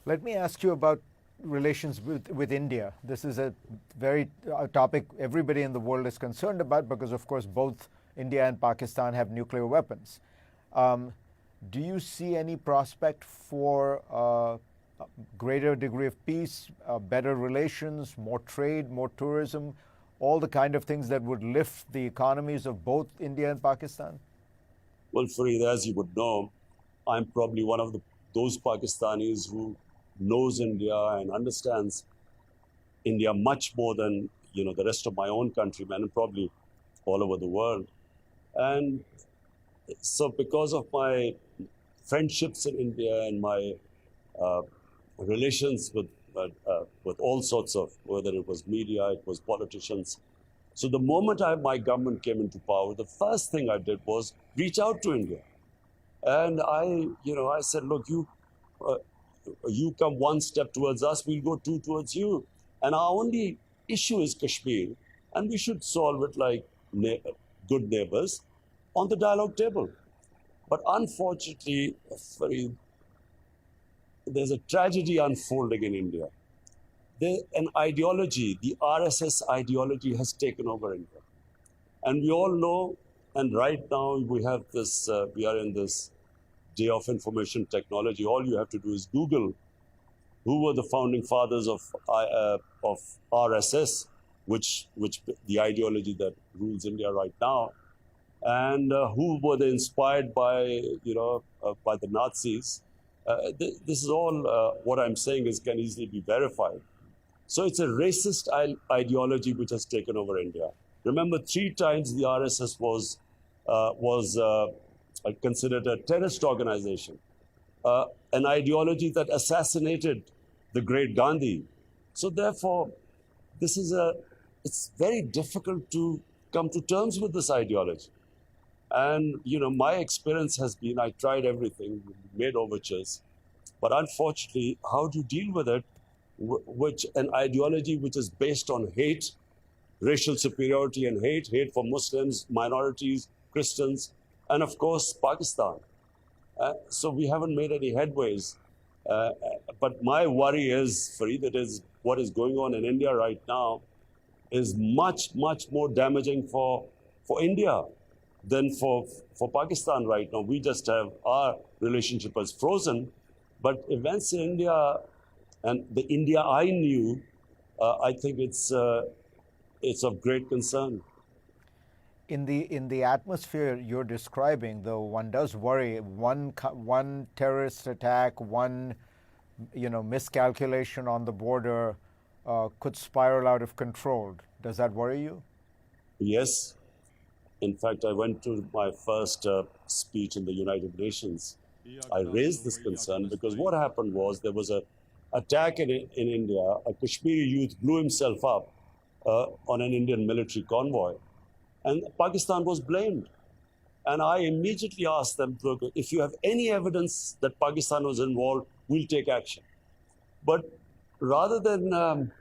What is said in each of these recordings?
Let me ask you about relations with India. This is a topic everybody in the world is concerned about because, of course, both India and Pakistan have nuclear weapons. Um, do you see any prospect for a greater degree of peace, better relations, more trade, more tourism, all the kind of things that would lift the economies of both India and Pakistan? Well, Fareed, as you would know, I'm probably one of those Pakistanis who knows India and understands India much more than the rest of my own countrymen and probably all over the world. And so, because of my friendships in India and my uh, relations with all sorts of, whether it was media, it was politicians. So the moment my government came into power, the first thing I did was reach out to India. And I said, look, uh, you come one step towards us, we'll go two towards you. And our only issue is Kashmir, and we should solve it like good neighbors on the dialogue table. But unfortunately, Fareed, there's a tragedy unfolding in India. An ideology, the RSS ideology, has taken over India. And we all know, and right now we have this, we are in this day of information technology. All you have to do is Google who were the founding fathers of RSS, which the ideology that rules India right now, and who were they inspired by, by the Nazis. This is all what I'm saying is can easily be verified. So it's a racist ideology which has taken over India. Remember, 3 times the RSS was considered a terrorist organization, an ideology that assassinated the great Gandhi. So therefore, it's very difficult to come to terms with this ideology. And my experience has been I tried everything, made overtures, but unfortunately, how do you deal with it? Which an ideology which is based on hate, racial superiority and hate for Muslims, minorities, Christians, and of course Pakistan. So we haven't made any headways. But my worry is, Fareed, it is what is going on in India right now is much, much more damaging for India than for Pakistan right now. We just have our relationship as frozen, but events in India and the India I knew, I think it's of great concern. In the atmosphere you're describing, though, one does worry. One terrorist attack, one miscalculation on the border could spiral out of control. Does that worry you? Yes. In fact, I went to my first speech in the United Nations. I raised this concern because what happened was there was a attack in India. A Kashmiri youth blew himself up on an Indian military convoy, and Pakistan was blamed. And I immediately asked them, look, if you have any evidence that Pakistan was involved, we'll take action. But rather than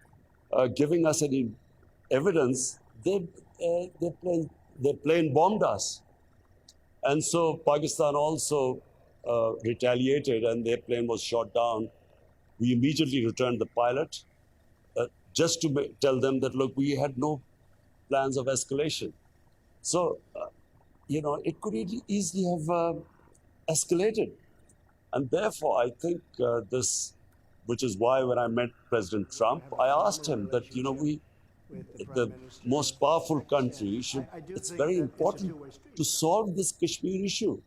giving us any evidence, they plane bombed us. And so Pakistan also retaliated and their plane was shot down. We immediately returned the pilot just to tell them that, look, we had no plans of escalation. So, it could easily have escalated. And therefore, I think this, which is why when I met President Trump, I asked him that, the most powerful country it's very important to solve this Kashmir issue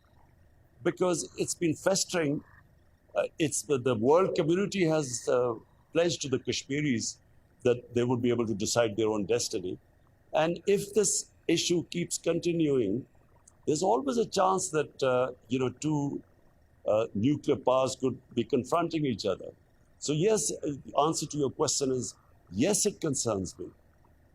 because it's been festering. It's the world community has pledged to the Kashmiris that they would be able to decide their own destiny. And if this issue keeps continuing, there's always a chance that, two nuclear powers could be confronting each other. So yes, the answer to your question is, yes, it concerns me.